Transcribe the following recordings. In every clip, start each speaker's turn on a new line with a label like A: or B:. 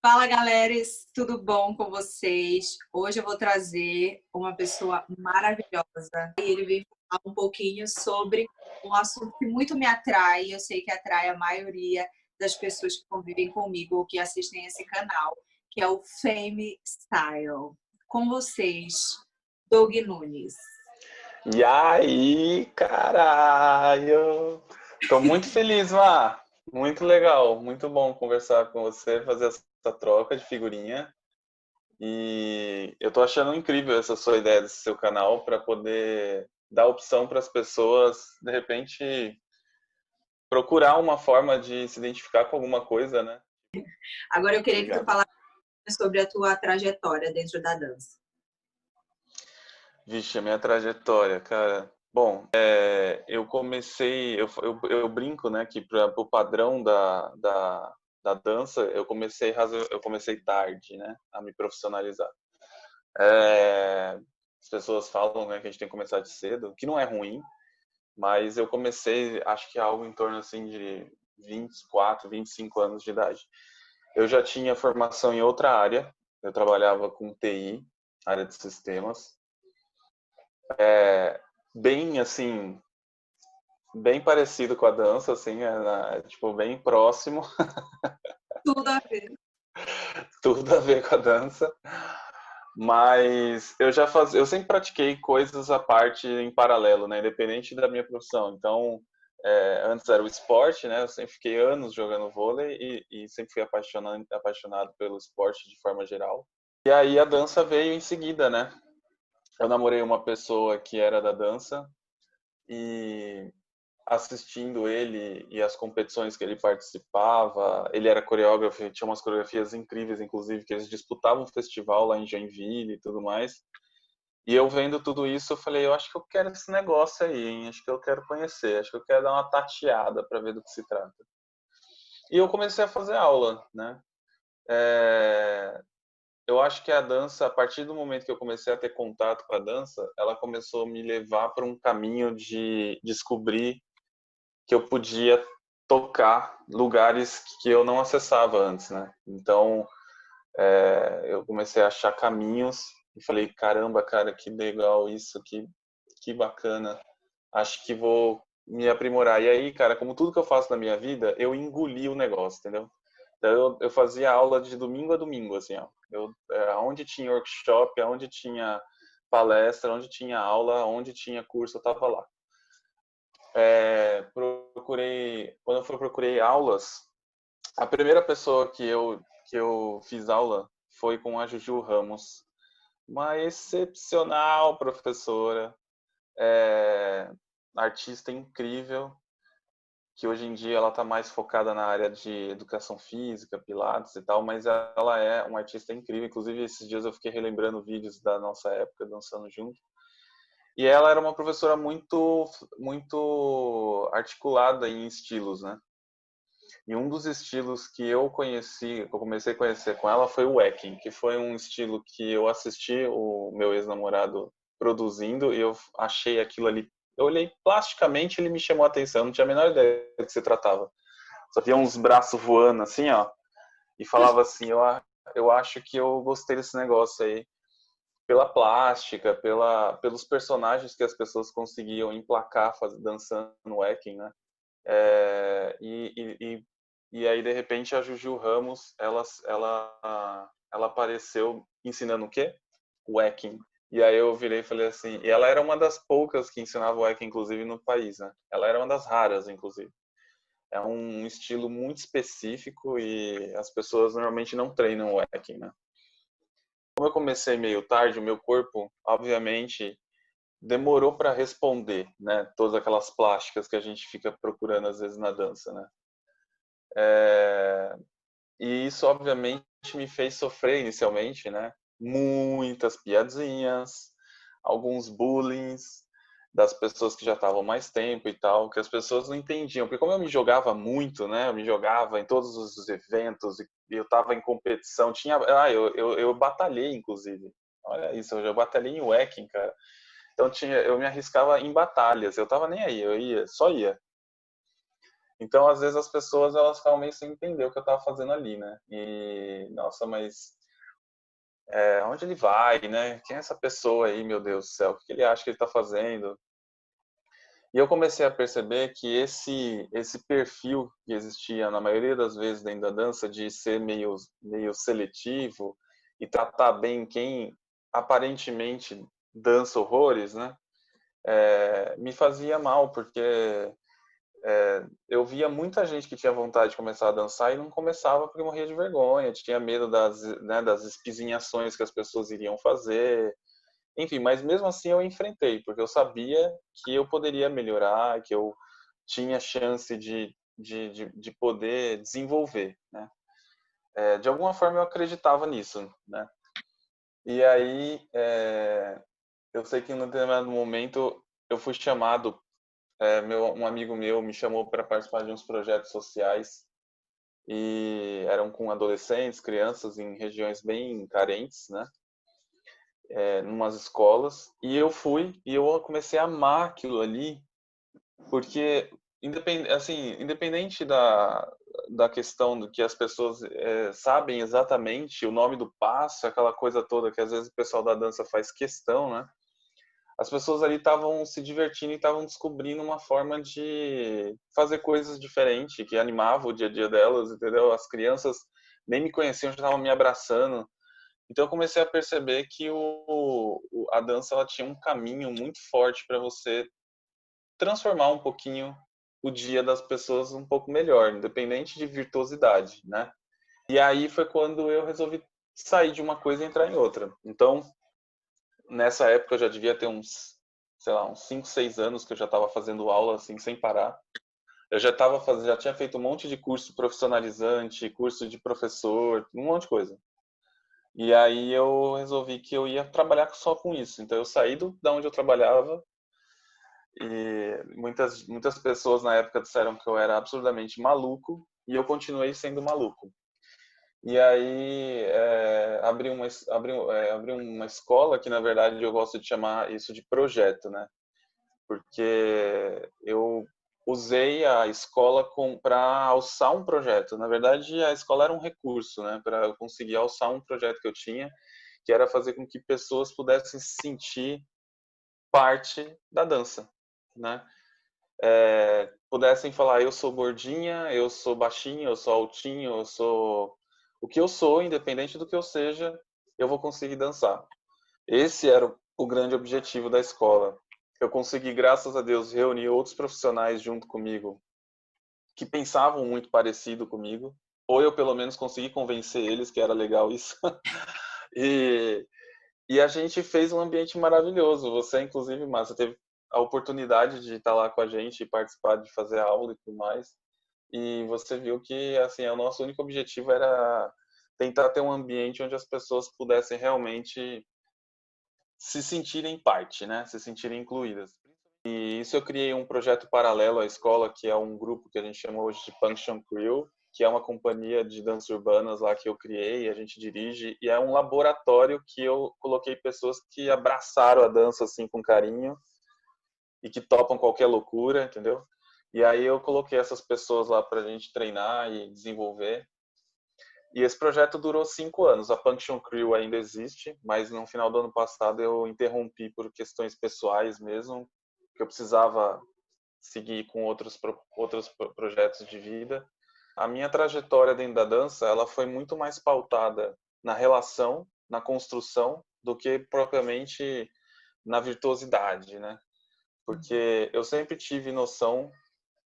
A: Fala, galeras, tudo bom com vocês? Hoje eu vou trazer uma pessoa maravilhosa e ele vem falar um pouquinho sobre um assunto que muito me atrai, eu sei que atrai a maioria das pessoas que convivem comigo ou que assistem esse canal, que é o Fame Style. Com vocês, Doug Nunes.
B: E aí, caralho! Tô muito feliz, Má. Muito legal, muito bom conversar com você, fazer essa troca de figurinha. E eu tô achando incrível essa sua ideia desse seu canal para poder dar opção para as pessoas, de repente, procurar uma forma de se identificar com alguma coisa, né?
A: Agora eu queria que tu
B: Obrigado.
A: falasse sobre a tua trajetória dentro da dança.
B: Vixe, a minha trajetória, cara. Bom, eu comecei, eu brinco, né, que para o padrão da dança, eu comecei tarde, né, a me profissionalizar. As pessoas falam, né, que a gente tem que começar de cedo, que não é ruim, mas eu comecei, acho que algo em torno, assim, de 24, 25 anos de idade. Eu já tinha formação em outra área, eu trabalhava com TI, área de sistemas, bem, assim, bem parecido com a dança, assim, tipo, bem próximo,
A: Tudo a ver.
B: tudo a ver com a dança. Mas eu sempre pratiquei coisas à parte em paralelo, né, independente da minha profissão. Então, antes era o esporte, né, eu sempre fiquei anos jogando vôlei e sempre fui apaixonado pelo esporte de forma geral. E aí a dança veio em seguida, né? Eu namorei uma pessoa que era da dança e assistindo ele e as competições que ele participava. Ele era coreógrafo e tinha umas coreografias incríveis, inclusive, que eles disputavam um festival lá em Joinville e tudo mais. E eu vendo tudo isso, eu falei, eu acho que eu quero esse negócio aí, hein? Acho que eu quero conhecer, acho que eu quero dar uma tateada para ver do que se trata. E eu comecei a fazer aula, né? É, eu acho que a dança, a partir do momento que eu comecei a ter contato com a dança, ela começou a me levar para um caminho de descobrir que eu podia tocar lugares que eu não acessava antes, né? Então, eu comecei a achar caminhos e falei, caramba, cara, que legal isso, que bacana. Acho que vou me aprimorar. E aí, cara, como tudo que eu faço na minha vida, eu engoli o negócio, entendeu? Então, eu fazia aula de domingo a domingo, assim, ó. Onde tinha workshop, onde tinha palestra, onde tinha aula, onde tinha curso, eu tava lá. Quando procurei aulas, a primeira pessoa que eu fiz aula foi com a Juju Ramos, uma excepcional professora, é, artista incrível, que hoje em dia ela está mais focada na área de educação física, pilates e tal, mas ela é uma artista incrível. Inclusive, esses dias eu fiquei relembrando vídeos da nossa época, dançando junto. E ela era uma professora muito articulada em estilos, né? E um dos estilos que eu conheci, que eu comecei a conhecer com ela foi o Wacking, que foi um estilo que eu assisti o meu ex-namorado produzindo e eu achei aquilo ali. Eu olhei plasticamente, ele me chamou a atenção, eu não tinha a menor ideia do que se tratava. Só via uns braços voando assim, ó, e falava assim: eu acho que eu gostei desse negócio aí, pela plástica, pelos personagens que as pessoas conseguiam emplacar dançando no Wacking, né? É, e aí, de repente, a Juju Ramos, ela apareceu ensinando o quê? Wacking. E aí eu virei e falei assim, e ela era uma das poucas que ensinava wacking, inclusive, no país, né? Ela era uma das raras, inclusive. É um estilo muito específico e as pessoas normalmente não treinam wacking, né? Como eu comecei meio tarde, o meu corpo, obviamente, demorou para responder, né? Todas aquelas plásticas que a gente fica procurando às vezes na dança, né? E isso, obviamente, me fez sofrer inicialmente, né? Muitas piadinhas, alguns bullings das pessoas que já estavam mais tempo e tal, que as pessoas não entendiam. Porque como eu me jogava muito, né? Eu me jogava em todos os eventos e eu estava em competição. Eu batalhei, inclusive. Olha isso, eu já batalhei em wacking, cara. Então eu me arriscava em batalhas. Eu tava nem aí, eu ia, só ia. Então, às vezes, as pessoas, elas ficavam meio sem entender o que eu estava fazendo ali, né? E, nossa, mas onde ele vai, né? Quem é essa pessoa aí, meu Deus do céu? O que ele acha que ele está fazendo? E eu comecei a perceber que esse perfil que existia na maioria das vezes dentro da dança de ser meio seletivo e tratar bem quem aparentemente dança horrores, né? Me fazia mal, porque eu via muita gente que tinha vontade de começar a dançar e não começava porque morria de vergonha, tinha medo das espizinhações que as pessoas iriam fazer. Enfim, mas mesmo assim eu enfrentei, porque eu sabia que eu poderia melhorar, que eu tinha chance de poder desenvolver, né? De alguma forma eu acreditava nisso, né? E aí, eu sei que em um determinado momento eu fui chamado, um amigo meu me chamou para participar de uns projetos sociais e eram com adolescentes, crianças em regiões bem carentes, né? Numas escolas, e eu fui e eu comecei a amar aquilo ali, porque independente da questão do que as pessoas sabem exatamente o nome do passo, aquela coisa toda que às vezes o pessoal da dança faz questão, né? As pessoas ali estavam se divertindo e estavam descobrindo uma forma de fazer coisas diferentes, que animava o dia a dia delas, entendeu? As crianças nem me conheciam, já estavam me abraçando. Então eu comecei a perceber que a dança ela tinha um caminho muito forte para você transformar um pouquinho o dia das pessoas um pouco melhor, independente de virtuosidade, né? E aí foi quando eu resolvi sair de uma coisa e entrar em outra. Então, nessa época eu já devia ter uns, sei lá, uns 5, 6 anos que eu já estava fazendo aula assim sem parar. Eu já tinha feito um monte de curso profissionalizante, curso de professor, um monte de coisa. E aí eu resolvi que eu ia trabalhar só com isso. Então eu saí da onde eu trabalhava e muitas pessoas na época disseram que eu era absurdamente maluco e eu continuei sendo maluco. E aí abri uma escola que na verdade eu gosto de chamar isso de projeto, né? Porque eu usei a escola para alçar um projeto. Na verdade, a escola era um recurso, né, para eu conseguir alçar um projeto que eu tinha, que era fazer com que pessoas pudessem se sentir parte da dança, né? Pudessem falar, eu sou gordinha, eu sou baixinho, eu sou altinho, eu sou o que eu sou, independente do que eu seja, eu vou conseguir dançar. Esse era o grande objetivo da escola. Eu consegui, graças a Deus, reunir outros profissionais junto comigo que pensavam muito parecido comigo, ou eu pelo menos consegui convencer eles que era legal isso. e, e a gente fez um ambiente maravilhoso. Você, inclusive, Márcia, teve a oportunidade de estar lá com a gente e participar de fazer a aula e tudo mais. E você viu que assim, o nosso único objetivo era tentar ter um ambiente onde as pessoas pudessem realmente se sentirem parte, né? Se sentirem incluídas. E isso eu criei um projeto paralelo à escola, que é um grupo que a gente chama hoje de Punction Crew, que é uma companhia de danças urbanas lá que eu criei, a gente dirige, e é um laboratório que eu coloquei pessoas que abraçaram a dança assim com carinho e que topam qualquer loucura, entendeu? E aí eu coloquei essas pessoas lá para a gente treinar e desenvolver. E esse projeto durou 5 anos. A Punction Crew ainda existe, mas no final do ano passado eu interrompi por questões pessoais mesmo, que eu precisava seguir com outros projetos de vida. A minha trajetória dentro da dança, ela foi muito mais pautada na relação, na construção, do que propriamente na virtuosidade, né? Porque eu sempre tive noção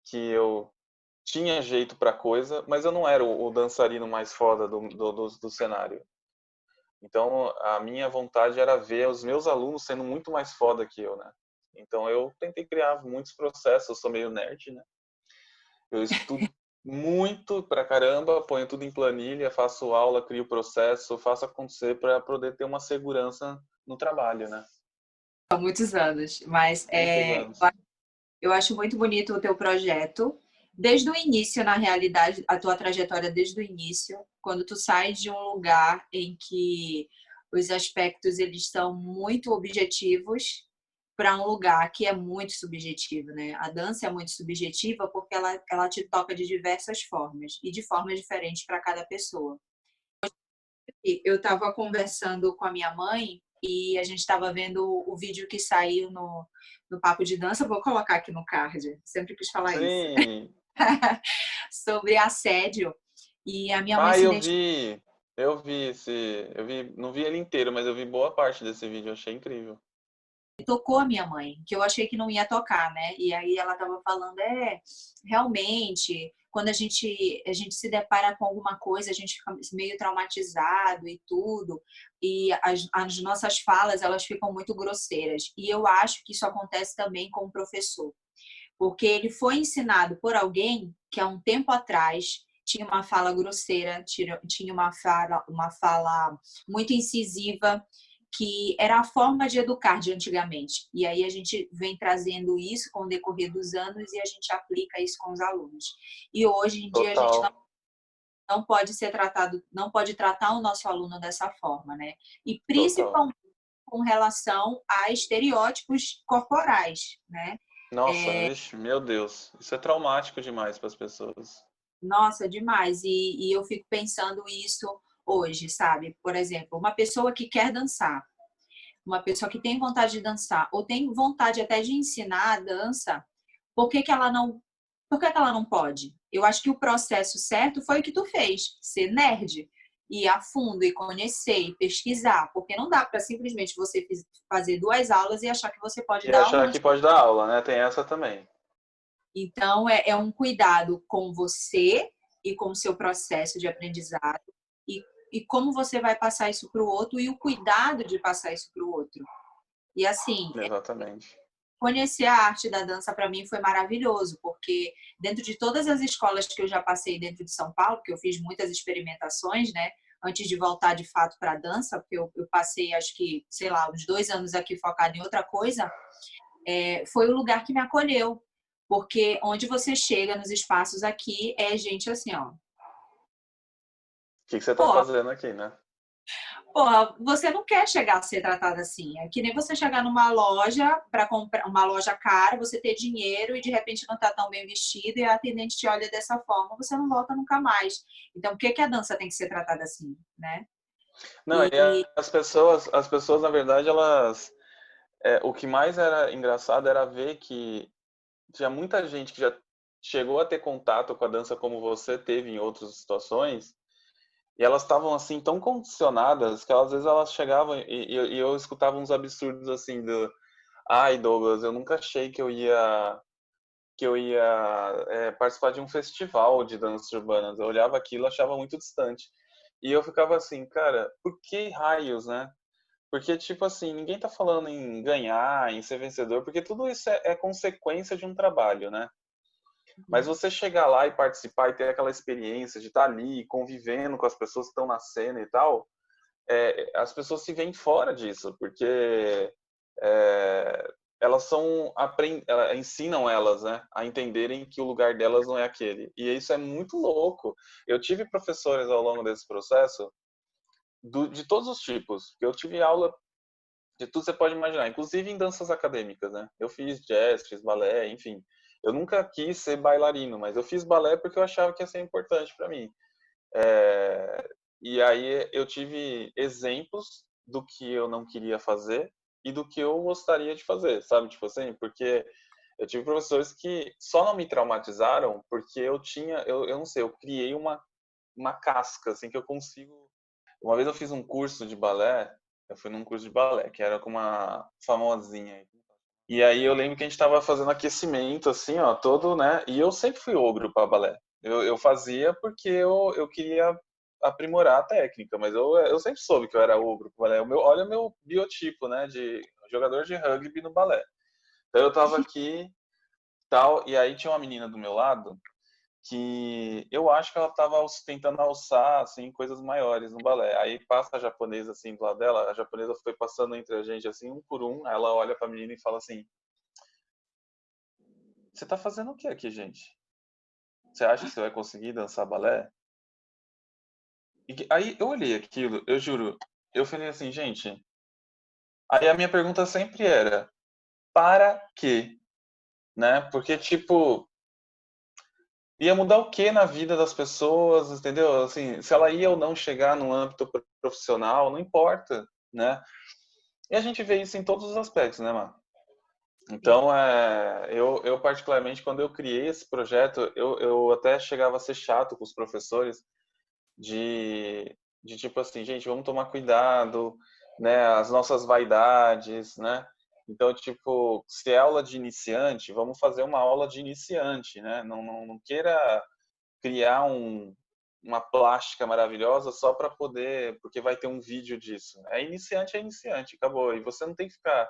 B: que eu tinha jeito para coisa, mas eu não era o dançarino mais foda do cenário. Então, a minha vontade era ver os meus alunos sendo muito mais foda que eu, né? Então, eu tentei criar muitos processos, eu sou meio nerd, né? Eu estudo muito pra caramba, ponho tudo em planilha, faço aula, crio processo, faço acontecer para poder ter uma segurança no trabalho, né?
A: Há muitos anos, mas
B: Muitos anos.
A: eu acho muito bonito o teu projeto. Desde o início, na realidade, a tua trajetória desde o início, quando tu sai de um lugar em que os aspectos eles são muito objetivos para um lugar que é muito subjetivo, né? A dança é muito subjetiva porque ela te toca de diversas formas e de formas diferentes para cada pessoa. Eu estava conversando com a minha mãe e a gente estava vendo o vídeo que saiu no Papo de Dança. Vou colocar aqui no card, sempre quis falar isso.
B: Sim.
A: Sobre assédio. E a minha mãe
B: Ah,
A: se
B: eu vi, não vi ele inteiro, mas eu vi boa parte desse vídeo, eu achei incrível.
A: tocou a minha mãe, que eu achei que não ia tocar, né? E aí ela estava falando, realmente, quando a gente se depara com alguma coisa, a gente fica meio traumatizado e tudo, e as nossas falas, elas ficam muito grosseiras. E eu acho que isso acontece também com o professor, porque ele foi ensinado por alguém que há um tempo atrás tinha uma fala grosseira, tinha uma fala muito incisiva, que era a forma de educar de antigamente. E aí a gente vem trazendo isso com o decorrer dos anos e a gente aplica isso com os alunos. E hoje em dia a gente
B: Total,
A: não pode ser tratado, não pode tratar o nosso aluno dessa forma, né? E
B: total.
A: principalmente com relação a estereótipos corporais, né?
B: Nossa, vixe, meu Deus, isso é traumático demais para as pessoas.
A: Nossa, demais. E eu fico pensando isso hoje, sabe? Por exemplo, uma pessoa que quer dançar, uma pessoa que tem vontade de dançar, ou tem vontade até de ensinar a dança, por que que ela não, por que que ela não pode? Eu acho que o processo certo foi o que tu fez, ser nerd, ir a fundo e conhecer e pesquisar, porque não dá para simplesmente você fazer 2 aulas e achar que você pode
B: E
A: dar
B: achar
A: aula.
B: que pode dar aula, né? Tem essa também.
A: Então, é um cuidado com você e com o seu processo de aprendizado e como você vai passar isso para o outro e o cuidado de passar isso para o outro. E assim,
B: Exatamente.
A: conhecer a arte da dança para mim foi maravilhoso, porque dentro de todas as escolas que eu já passei dentro de São Paulo, que eu fiz muitas experimentações, né? Antes de voltar de fato para a dança, porque eu passei, acho que, sei lá, uns 2 anos aqui focado em outra coisa, foi o lugar que me acolheu. Porque onde você chega nos espaços aqui é gente assim, ó.
B: O que que você está
A: Pô,
B: fazendo aqui, né?
A: porra, você não quer chegar a ser tratada assim. É que nem você chegar numa loja para comprar uma loja cara, você ter dinheiro e de repente não tá tão bem vestido e a atendente te olha dessa forma, você não volta nunca mais. Então, por que que a dança tem que ser tratada assim, né?
B: Não, e
A: E
B: as pessoas, na verdade, elas, o que mais era engraçado era ver que tinha muita gente que já chegou a ter contato com a dança como você teve em outras situações, e elas estavam assim tão condicionadas que às vezes elas chegavam e eu escutava uns absurdos assim do, ai, Douglas, eu nunca achei que eu ia participar de um festival de danças urbanas. Eu olhava aquilo, e achava muito distante. E eu ficava assim, cara, por que raios, né? Porque, tipo assim, ninguém tá falando em ganhar, em ser vencedor, porque tudo isso é consequência de um trabalho, né? Mas você chegar lá e participar e ter aquela experiência de estar ali convivendo com as pessoas que estão na cena e tal, as pessoas se veem fora disso, porque é, elas ensinam elas, né, a entenderem que o lugar delas não é aquele. E isso é muito louco. Eu tive professores ao longo desse processo de todos os tipos. Eu tive aula de tudo que você pode imaginar, inclusive em danças acadêmicas, né? Eu fiz jazz, fiz balé, enfim. Eu nunca quis ser bailarino, mas eu fiz balé porque eu achava que ia ser importante para mim. É, e aí eu tive exemplos do que eu não queria fazer e do que eu gostaria de fazer, sabe? Tipo assim, porque eu tive professores que só não me traumatizaram porque eu não sei, eu criei uma casca, assim, que eu consigo. Uma vez eu fiz um curso de balé, eu fui num curso de balé, que era com uma famosinha aí. E aí eu lembro que a gente tava fazendo aquecimento, assim, ó, todo, né? E eu sempre fui ogro para balé. Eu fazia porque eu queria aprimorar a técnica, mas eu sempre soube que eu era ogro pro balé. Olha o meu biotipo, né, de jogador de rugby no balé. Então eu tava aqui, tal, e aí tinha uma menina do meu lado que eu acho que ela tava tentando alçar, assim, coisas maiores no balé. Aí passa a japonesa, assim, do lado dela, a japonesa foi passando entre a gente, assim, um por um, aí ela olha pra menina e fala assim: você tá fazendo o que aqui, gente? Você acha que você vai conseguir dançar balé? Aí eu olhei aquilo, eu juro, eu falei assim, gente. Aí a minha pergunta sempre era: para quê? Né? Porque, tipo, ia mudar o que na vida das pessoas, entendeu? Assim, se ela ia ou não chegar no âmbito profissional, não importa, né? E a gente vê isso em todos os aspectos, né, mano? Então, eu particularmente, quando eu criei esse projeto, eu até chegava a ser chato com os professores de tipo assim, gente, vamos tomar cuidado, né, as nossas vaidades, né? Então, tipo, se é aula de iniciante, vamos fazer uma aula de iniciante, né? Não queira criar uma plástica maravilhosa só para poder, porque vai ter um vídeo disso. É iniciante, acabou. E você não tem que ficar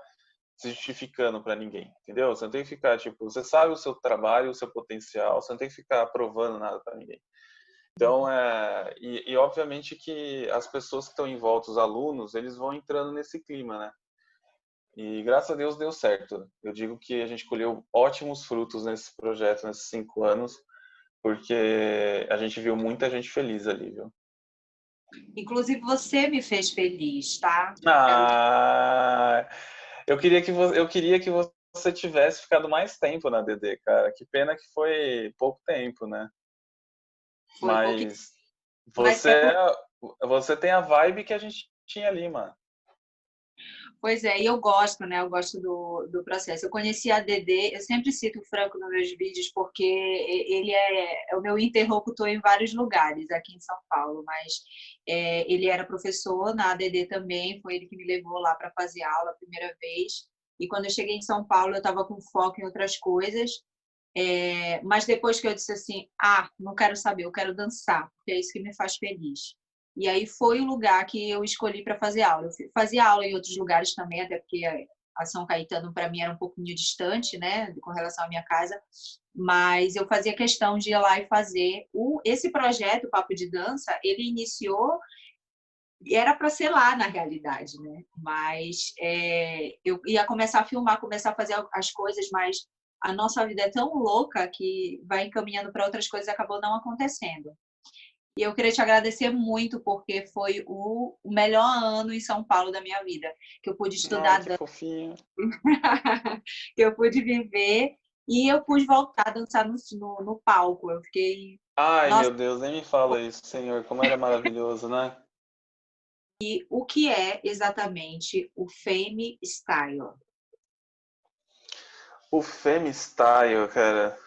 B: se justificando para ninguém, entendeu? Você não tem que ficar, tipo, você sabe o seu trabalho, o seu potencial, você não tem que ficar provando nada para ninguém. Então, e obviamente que as pessoas que estão em volta, os alunos, eles vão entrando nesse clima, né? E graças a Deus deu certo. Eu digo que a gente colheu ótimos frutos nesse projeto, nesses 5 anos, porque a gente viu muita gente feliz ali, viu?
A: Inclusive, você me fez feliz, tá? Quero...
B: Ah, eu queria que você tivesse ficado mais tempo na DD, cara. Que pena que foi pouco tempo, né?
A: Foi pouquinho,
B: Mas
A: mas
B: você, você tem a vibe que a gente tinha ali, mano.
A: pois é, e eu gosto, né? Eu gosto do processo. Eu conheci a Dedê, eu sempre cito o Franco nos meus vídeos, porque ele é o meu interlocutor em vários lugares aqui em São Paulo, mas ele era professor na ADD também, foi ele que me levou lá para fazer aula a primeira vez. E quando eu cheguei em São Paulo, eu estava com foco em outras coisas. Mas depois que eu disse assim, não quero saber, eu quero dançar, porque é isso que me faz feliz. E aí foi o lugar que eu escolhi para fazer aula. Eu fazia aula em outros lugares também, até porque a São Caetano para mim era um pouquinho distante, né, com relação à minha casa, mas eu fazia questão de ir lá e fazer. Esse projeto, o Papo de Dança, ele iniciou e era para ser lá na realidade, né? Mas eu ia começar a filmar, começar a fazer as coisas, mas a nossa vida é tão louca que vai encaminhando para outras coisas e acabou não acontecendo. E eu queria te agradecer muito, porque foi o melhor ano em São Paulo da minha vida, que eu pude
B: Ai,
A: estudar
B: que
A: dança,
B: fofinho.
A: que eu pude viver e eu pude voltar a dançar no palco. Eu fiquei,
B: Ai,
A: nossa,
B: meu Deus, nem me fala isso, Senhor, como era maravilhoso, né?
A: e o que é exatamente o Fame Style?
B: O Femme Style, cara.